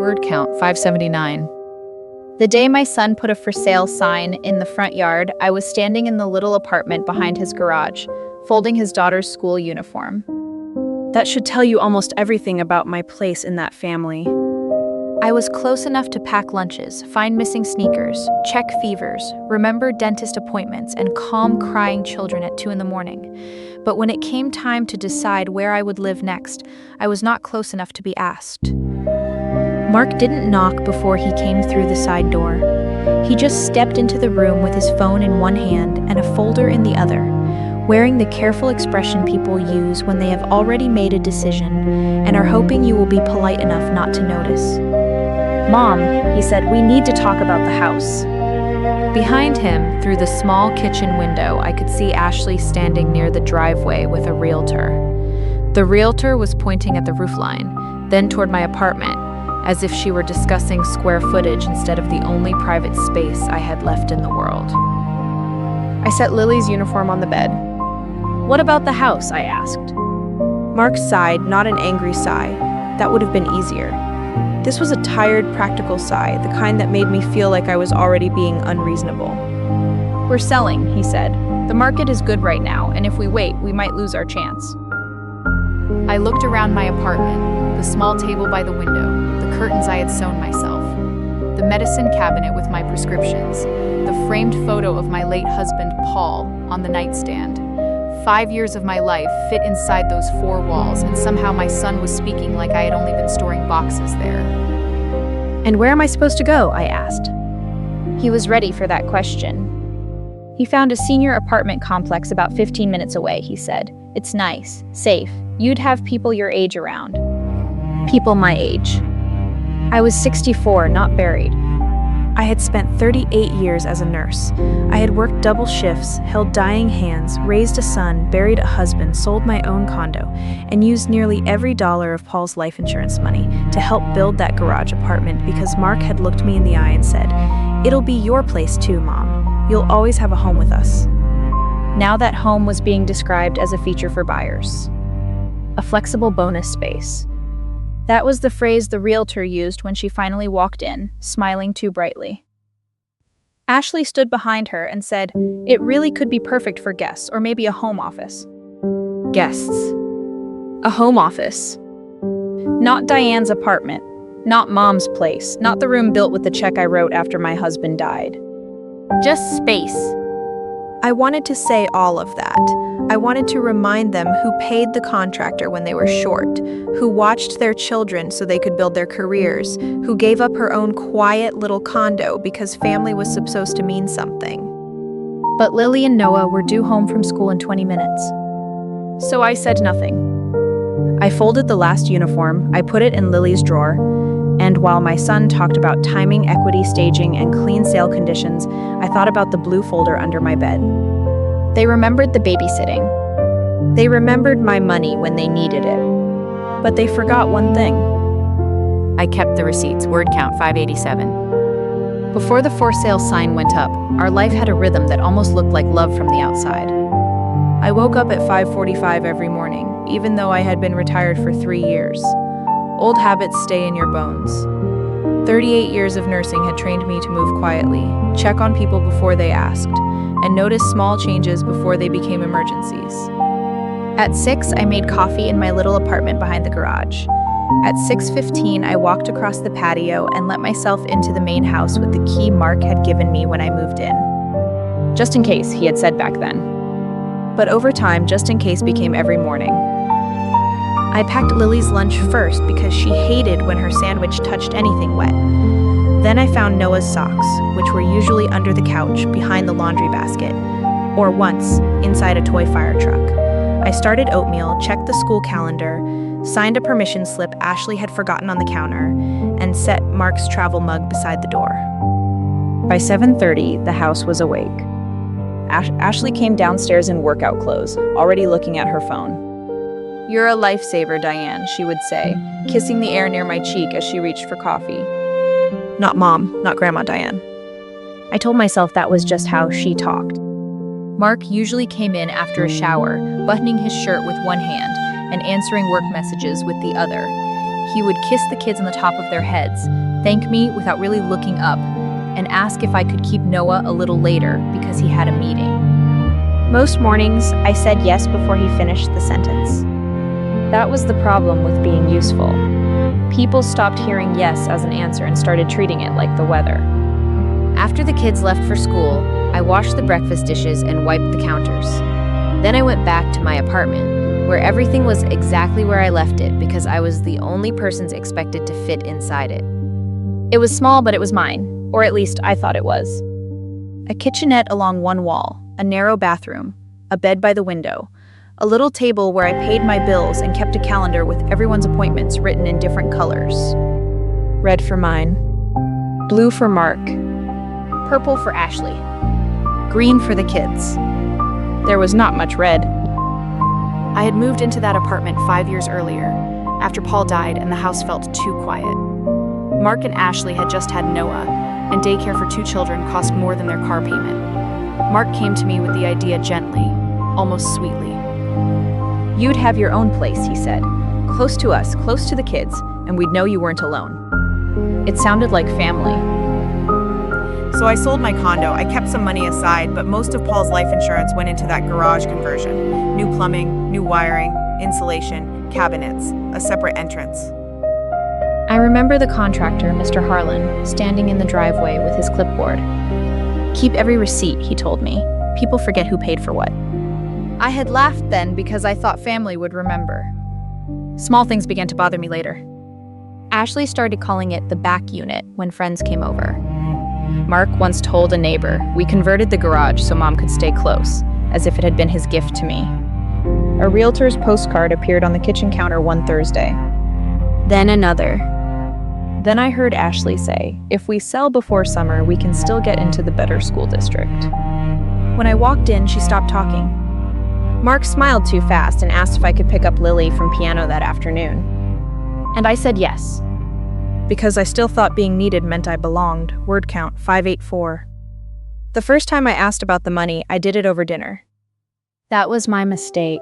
Word count 579. The day my son put a for sale sign in the front yard, I was standing in the little apartment behind his garage, folding his daughter's school uniform. That should tell you almost everything about my place in that family. I was close enough to pack lunches, find missing sneakers, check fevers, remember dentist appointments, and calm crying children at 2 a.m. But when it came time to decide where I would live next, I was not close enough to be asked. Mark didn't knock before he came through the side door. He just stepped into the room with his phone in one hand and a folder in the other, wearing the careful expression people use when they have already made a decision and are hoping you will be polite enough not to notice. "Mom," he said, "we need to talk about the house." Behind him, through the small kitchen window, I could see Ashley standing near the driveway with a realtor. The realtor was pointing at the roofline, then toward my apartment, as if she were discussing square footage instead of the only private space I had left in the world. I set Lily's uniform on the bed. "What about the house?" I asked. Mark sighed, not an angry sigh. That would have been easier. This was a tired, practical sigh, the kind that made me feel like I was already being unreasonable. "We're selling," he said. "The market is good right now, and if we wait, we might lose our chance." I looked around my apartment, the small table by the window, the curtains I had sewn myself, the medicine cabinet with my prescriptions, the framed photo of my late husband, Paul, on the nightstand. 5 years of my life fit inside those 4 walls, and somehow my son was speaking like I had only been storing boxes there. "And where am I supposed to go?" I asked. He was ready for that question. He found a senior apartment complex about 15 minutes away, he said. "It's nice, safe. You'd have people your age around." People my age. I was 64, not buried. I had spent 38 years as a nurse. I had worked double shifts, held dying hands, raised a son, buried a husband, sold my own condo, and used nearly every dollar of Paul's life insurance money to help build that garage apartment because Mark had looked me in the eye and said, "It'll be your place too, Mom. You'll always have a home with us." Now that home was being described as a feature for buyers. A flexible bonus space. That was the phrase the realtor used when she finally walked in, smiling too brightly. Ashley stood behind her and said, "It really could be perfect for guests, or maybe a home office." Guests. A home office. Not Diane's apartment. Not Mom's place. Not the room built with the check I wrote after my husband died. Just space. I wanted to say all of that. I wanted to remind them who paid the contractor when they were short, who watched their children so they could build their careers, who gave up her own quiet little condo because family was supposed to mean something. But Lily and Noah were due home from school in 20 minutes. So I said nothing. I folded the last uniform, I put it in Lily's drawer, and while my son talked about timing, equity, staging, and clean sale conditions, I thought about the blue folder under my bed. They remembered the babysitting. They remembered my money when they needed it. But they forgot one thing. I kept the receipts. Word count 587. Before the for sale sign went up, our life had a rhythm that almost looked like love from the outside. I woke up at 5:45 every morning, even though I had been retired for 3 years. Old habits stay in your bones. 38 years of nursing had trained me to move quietly, check on people before they asked, and notice small changes before they became emergencies. At 6, I made coffee in my little apartment behind the garage. At 6:15, I walked across the patio and let myself into the main house with the key Mark had given me when I moved in. Just in case, he had said back then. But over time, just in case became every morning. I packed Lily's lunch first because she hated when her sandwich touched anything wet. Then I found Noah's socks, which were usually under the couch behind the laundry basket, or once, inside a toy fire truck. I started oatmeal, checked the school calendar, signed a permission slip Ashley had forgotten on the counter, and set Mark's travel mug beside the door. By 7:30, the house was awake. Ashley came downstairs in workout clothes, already looking at her phone. "You're a lifesaver, Diane," she would say, kissing the air near my cheek as she reached for coffee. Not Mom, not Grandma Diane. I told myself that was just how she talked. Mark usually came in after a shower, buttoning his shirt with one hand and answering work messages with the other. He would kiss the kids on the top of their heads, thank me without really looking up, and ask if I could keep Noah a little later because he had a meeting. Most mornings, I said yes before he finished the sentence. That was the problem with being useful. People stopped hearing yes as an answer and started treating it like the weather. After the kids left for school, I washed the breakfast dishes and wiped the counters. Then I went back to my apartment, where everything was exactly where I left it because I was the only person expected to fit inside it. It was small, but it was mine, or at least I thought it was. A kitchenette along one wall, a narrow bathroom, a bed by the window, a little table where I paid my bills and kept a calendar with everyone's appointments written in different colors. Red for mine, blue for Mark, purple for Ashley, green for the kids. There was not much red. I had moved into that apartment 5 years earlier, after Paul died and the house felt too quiet. Mark and Ashley had just had Noah, and daycare for 2 children cost more than their car payment. Mark came to me with the idea gently, almost sweetly. You'd have your own place, he said. Close to us, close to the kids, and we'd know you weren't alone. It sounded like family. So I sold my condo. I kept some money aside, but most of Paul's life insurance went into that garage conversion. New plumbing, new wiring, insulation, cabinets, a separate entrance. I remember the contractor, Mr. Harlan, standing in the driveway with his clipboard. Keep every receipt, he told me. People forget who paid for what. I had laughed then because I thought family would remember. Small things began to bother me later. Ashley started calling it the back unit when friends came over. Mark once told a neighbor, we converted the garage so Mom could stay close, as if it had been his gift to me. A realtor's postcard appeared on the kitchen counter one Thursday. Then another. Then I heard Ashley say, if we sell before summer, we can still get into the better school district. When I walked in, she stopped talking. Mark smiled too fast and asked if I could pick up Lily from piano that afternoon. And I said yes. Because I still thought being needed meant I belonged. Word count 584. The first time I asked about the money, I did it over dinner. That was my mistake.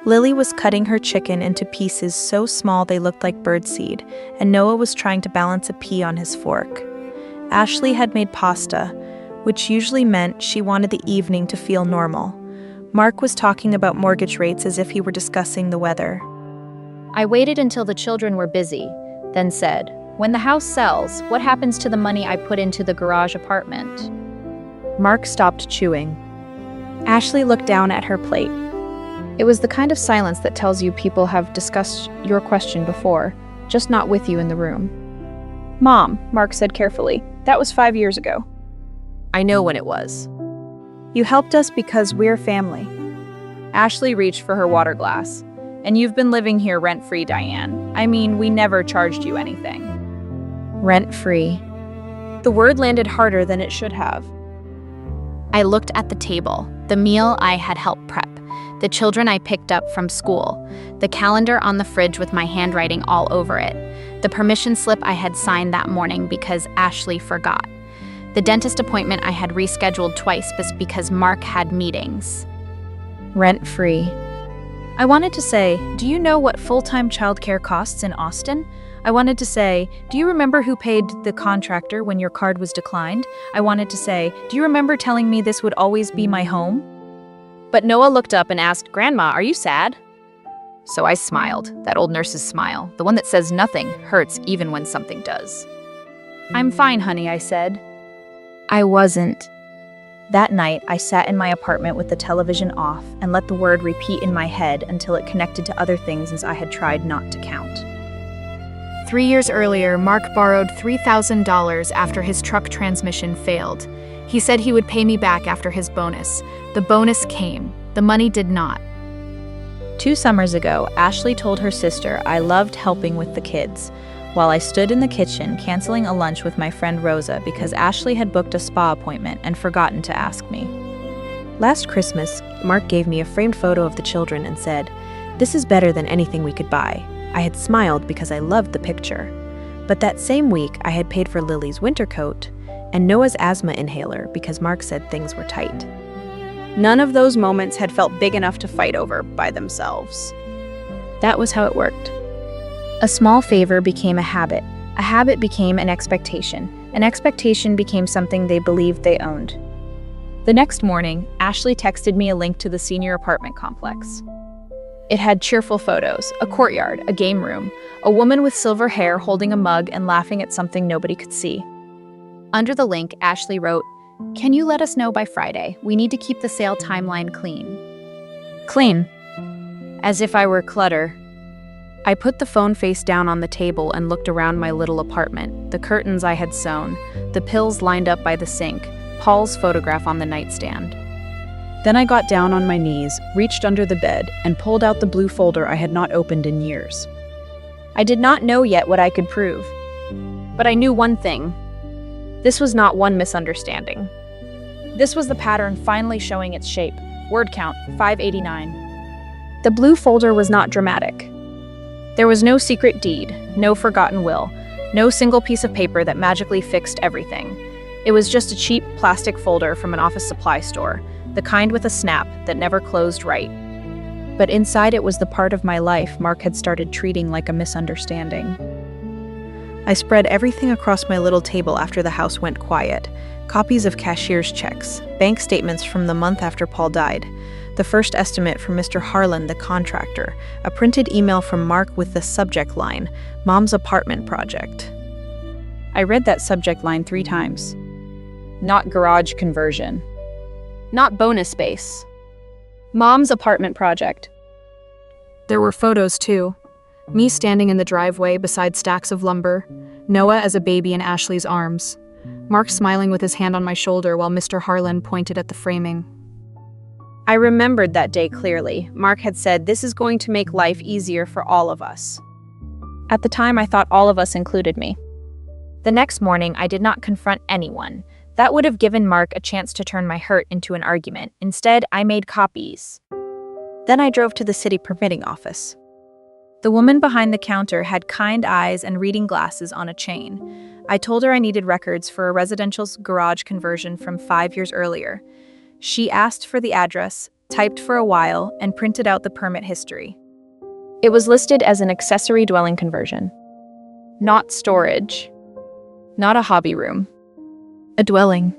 Lily was cutting her chicken into pieces so small they looked like birdseed, and Noah was trying to balance a pea on his fork. Ashley had made pasta, which usually meant she wanted the evening to feel normal. Mark was talking about mortgage rates as if he were discussing the weather. I waited until the children were busy, then said, when the house sells, what happens to the money I put into the garage apartment? Mark stopped chewing. Ashley looked down at her plate. It was the kind of silence that tells you people have discussed your question before, just not with you in the room. Mom, Mark said carefully, that was 5 years ago. I know when it was. You helped us because we're family. Ashley reached for her water glass. And you've been living here rent-free, Diane. I mean, we never charged you anything. Rent-free. The word landed harder than it should have. I looked at the table, the meal I had helped prep, the children I picked up from school, the calendar on the fridge with my handwriting all over it, the permission slip I had signed that morning because Ashley forgot, the dentist appointment I had rescheduled twice because Mark had meetings. Rent-free. I wanted to say, do you know what full-time childcare costs in Austin? I wanted to say, do you remember who paid the contractor when your card was declined? I wanted to say, do you remember telling me this would always be my home? But Noah looked up and asked, Grandma, are you sad? So I smiled, that old nurse's smile, the one that says nothing hurts even when something does. I'm fine, honey, I said. I wasn't. That night, I sat in my apartment with the television off and let the word repeat in my head until it connected to other things as I had tried not to count. 3 years earlier, Mark borrowed $3,000 after his truck transmission failed. He said he would pay me back after his bonus. The bonus came. The money did not. 2 summers ago, Ashley told her sister I loved helping with the kids, while I stood in the kitchen canceling a lunch with my friend Rosa because Ashley had booked a spa appointment and forgotten to ask me. Last Christmas, Mark gave me a framed photo of the children and said, "This is better than anything we could buy." I had smiled because I loved the picture. But that same week, I had paid for Lily's winter coat and Noah's asthma inhaler because Mark said things were tight. None of those moments had felt big enough to fight over by themselves. That was how it worked. A small favor became a habit became an expectation became something they believed they owned. The next morning, Ashley texted me a link to the senior apartment complex. It had cheerful photos, a courtyard, a game room, a woman with silver hair holding a mug and laughing at something nobody could see. Under the link, Ashley wrote, "Can you let us know by Friday? We need to keep the sale timeline clean." Clean. As if I were clutter. I put the phone face down on the table and looked around my little apartment, the curtains I had sewn, the pills lined up by the sink, Paul's photograph on the nightstand. Then I got down on my knees, reached under the bed, and pulled out the blue folder I had not opened in years. I did not know yet what I could prove. But I knew one thing. This was not one misunderstanding. This was the pattern finally showing its shape. Word count, 589. The blue folder was not dramatic. There was no secret deed, no forgotten will, no single piece of paper that magically fixed everything. It was just a cheap plastic folder from an office supply store, the kind with a snap that never closed right. But inside it was the part of my life Mark had started treating like a misunderstanding. I spread everything across my little table after the house went quiet. Copies of cashier's checks, bank statements from the month after Paul died, the first estimate from Mr. Harlan, the contractor, a printed email from Mark with the subject line, Mom's apartment project. I read that subject line 3 times. Not garage conversion. Not bonus space. Mom's apartment project. There were photos too. Me standing in the driveway beside stacks of lumber, Noah as a baby in Ashley's arms, Mark smiling with his hand on my shoulder while Mr. Harlan pointed at the framing. I remembered that day clearly. Mark had said, "This is going to make life easier for all of us." At the time, I thought all of us included me. The next morning, I did not confront anyone. That would have given Mark a chance to turn my hurt into an argument. Instead, I made copies. Then I drove to the city permitting office. The woman behind the counter had kind eyes and reading glasses on a chain. I told her I needed records for a residential garage conversion from 5 years earlier. She asked for the address, typed for a while, and printed out the permit history. It was listed as an accessory dwelling conversion. Not storage. Not a hobby room. A dwelling.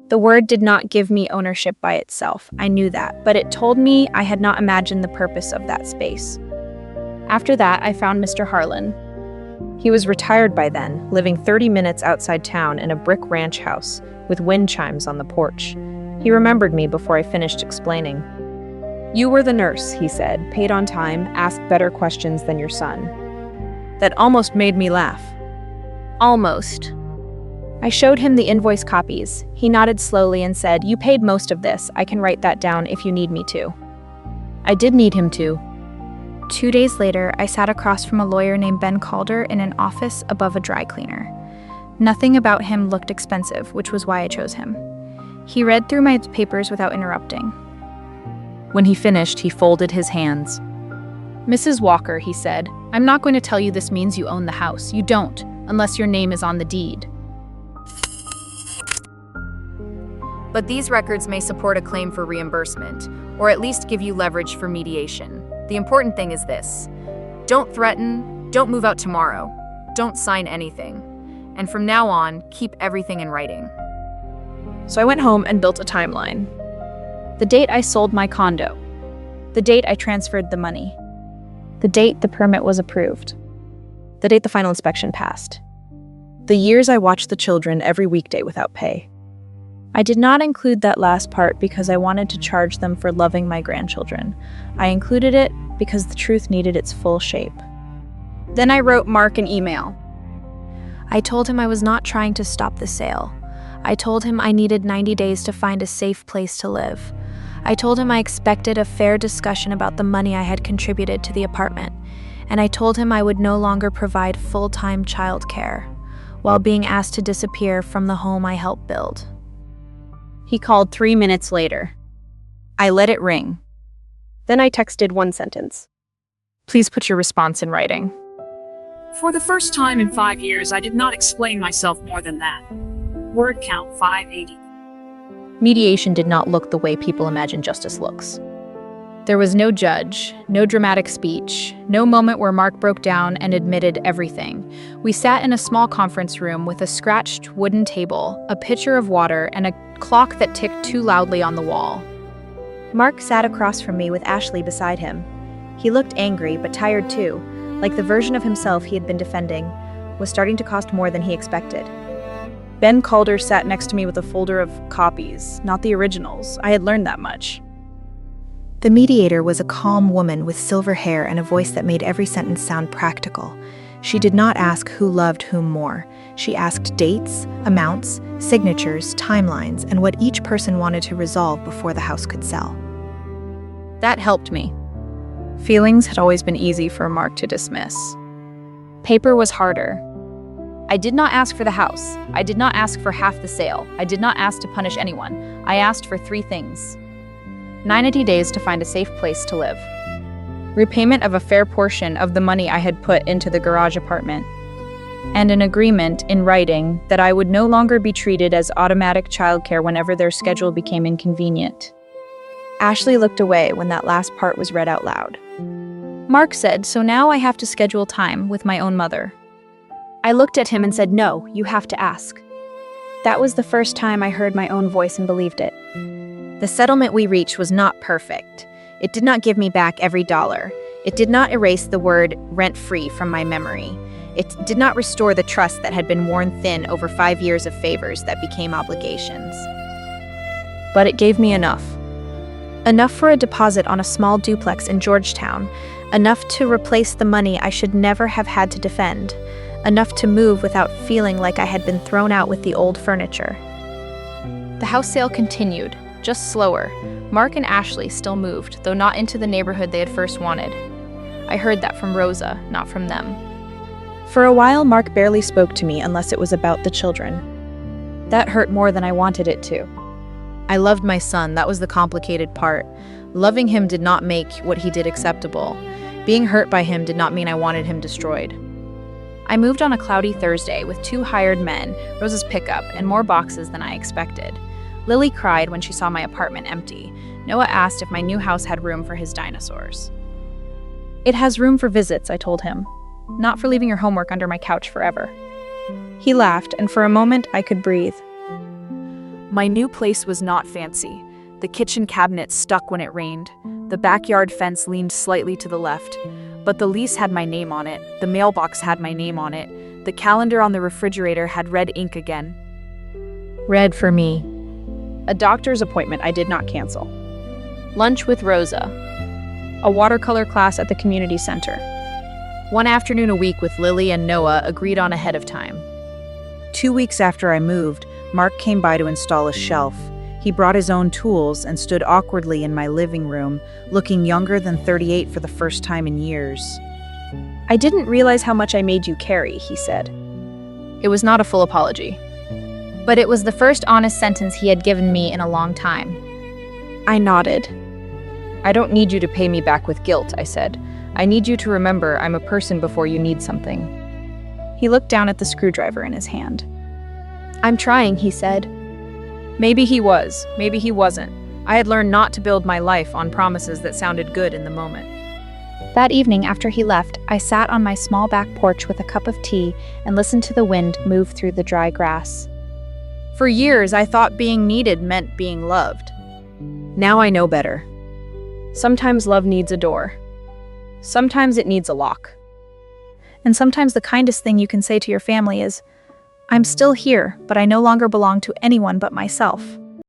The word did not give me ownership by itself, I knew that, but it told me I had not imagined the purpose of that space. After that, I found Mr. Harlan. He was retired by then, living 30 minutes outside town in a brick ranch house with wind chimes on the porch. He remembered me before I finished explaining. "You were the nurse," he said, "paid on time, asked better questions than your son." That almost made me laugh. Almost. I showed him the invoice copies. He nodded slowly and said, "You paid most of this. I can write that down if you need me to." I did need him to. 2 days later, I sat across from a lawyer named Ben Calder in an office above a dry cleaner. Nothing about him looked expensive, which was why I chose him. He read through my papers without interrupting. When he finished, he folded his hands. "Mrs. Walker," he said, "I'm not going to tell you this means you own the house. You don't, unless your name is on the deed. But these records may support a claim for reimbursement, or at least give you leverage for mediation. The important thing is this. Don't threaten, don't move out tomorrow, don't sign anything. And from now on, keep everything in writing." So I went home and built a timeline. The date I sold my condo. The date I transferred the money. The date the permit was approved. The date the final inspection passed. The years I watched the children every weekday without pay. I did not include that last part because I wanted to charge them for loving my grandchildren. I included it because the truth needed its full shape. Then I wrote Mark an email. I told him I was not trying to stop the sale. I told him I needed 90 days to find a safe place to live. I told him I expected a fair discussion about the money I had contributed to the apartment. And I told him I would no longer provide full-time childcare while being asked to disappear from the home I helped build. He called 3 minutes later. I let it ring. Then I texted one sentence. "Please put your response in writing." For the first time in 5 years, I did not explain myself more than that. Word count 580. Mediation did not look the way people imagine justice looks. There was no judge, no dramatic speech, no moment where Mark broke down and admitted everything. We sat in a small conference room with a scratched wooden table, a pitcher of water, and a clock that ticked too loudly on the wall. Mark sat across from me with Ashley beside him. He looked angry, but tired too, like the version of himself he had been defending was starting to cost more than he expected. Ben Calder sat next to me with a folder of copies, not the originals. I had learned that much. The mediator was a calm woman with silver hair and a voice that made every sentence sound practical. She did not ask who loved whom more. She asked dates, amounts, signatures, timelines, and what each person wanted to resolve before the house could sell. That helped me. Feelings had always been easy for Mark to dismiss. Paper was harder. I did not ask for the house. I did not ask for half the sale. I did not ask to punish anyone. I asked for 3 things. 90 days to find a safe place to live. Repayment of a fair portion of the money I had put into the garage apartment. And an agreement in writing that I would no longer be treated as automatic childcare whenever their schedule became inconvenient. Ashley looked away when that last part was read out loud. Mark said, "So now I have to schedule time with my own mother." I looked at him and said, "No, you have to ask." That was the first time I heard my own voice and believed it. The settlement we reached was not perfect. It did not give me back every dollar. It did not erase the word rent-free from my memory. It did not restore the trust that had been worn thin over 5 years of favors that became obligations. But it gave me enough. Enough for a deposit on a small duplex in Georgetown. Enough to replace the money I should never have had to defend. Enough to move without feeling like I had been thrown out with the old furniture. The house sale continued, just slower. Mark and Ashley still moved, though not into the neighborhood they had first wanted. I heard that from Rosa, not from them. For a while, Mark barely spoke to me unless it was about the children. That hurt more than I wanted it to. I loved my son, that was the complicated part. Loving him did not make what he did acceptable. Being hurt by him did not mean I wanted him destroyed. I moved on a cloudy Thursday with 2 hired men, Rosa's pickup, and more boxes than I expected. Lily cried when she saw my apartment empty. Noah asked if my new house had room for his dinosaurs. It has room for visits, I told him. Not for leaving your homework under my couch forever. He laughed, and for a moment I could breathe. My new place was not fancy. The kitchen cabinet stuck when it rained. The backyard fence leaned slightly to the left. But the lease had my name on it. The mailbox had my name on it. The calendar on the refrigerator had red ink again. Red for me. A doctor's appointment I did not cancel. Lunch with Rosa. A watercolor class at the community center. 1 afternoon a week with Lily and Noah agreed on ahead of time. 2 weeks after I moved, Mark came by to install a shelf. He brought his own tools and stood awkwardly in my living room, looking younger than 38 for the first time in years. "I didn't realize how much I made you carry," he said. It was not a full apology. But it was the first honest sentence he had given me in a long time. I nodded. "I don't need you to pay me back with guilt," I said. "I need you to remember I'm a person before you need something." He looked down at the screwdriver in his hand. "I'm trying," he said. Maybe he was, maybe he wasn't. I had learned not to build my life on promises that sounded good in the moment. That evening after he left, I sat on my small back porch with a cup of tea and listened to the wind move through the dry grass. For years, I thought being needed meant being loved. Now I know better. Sometimes love needs a door. Sometimes it needs a lock. And sometimes the kindest thing you can say to your family is, "I'm still here, but I no longer belong to anyone but myself."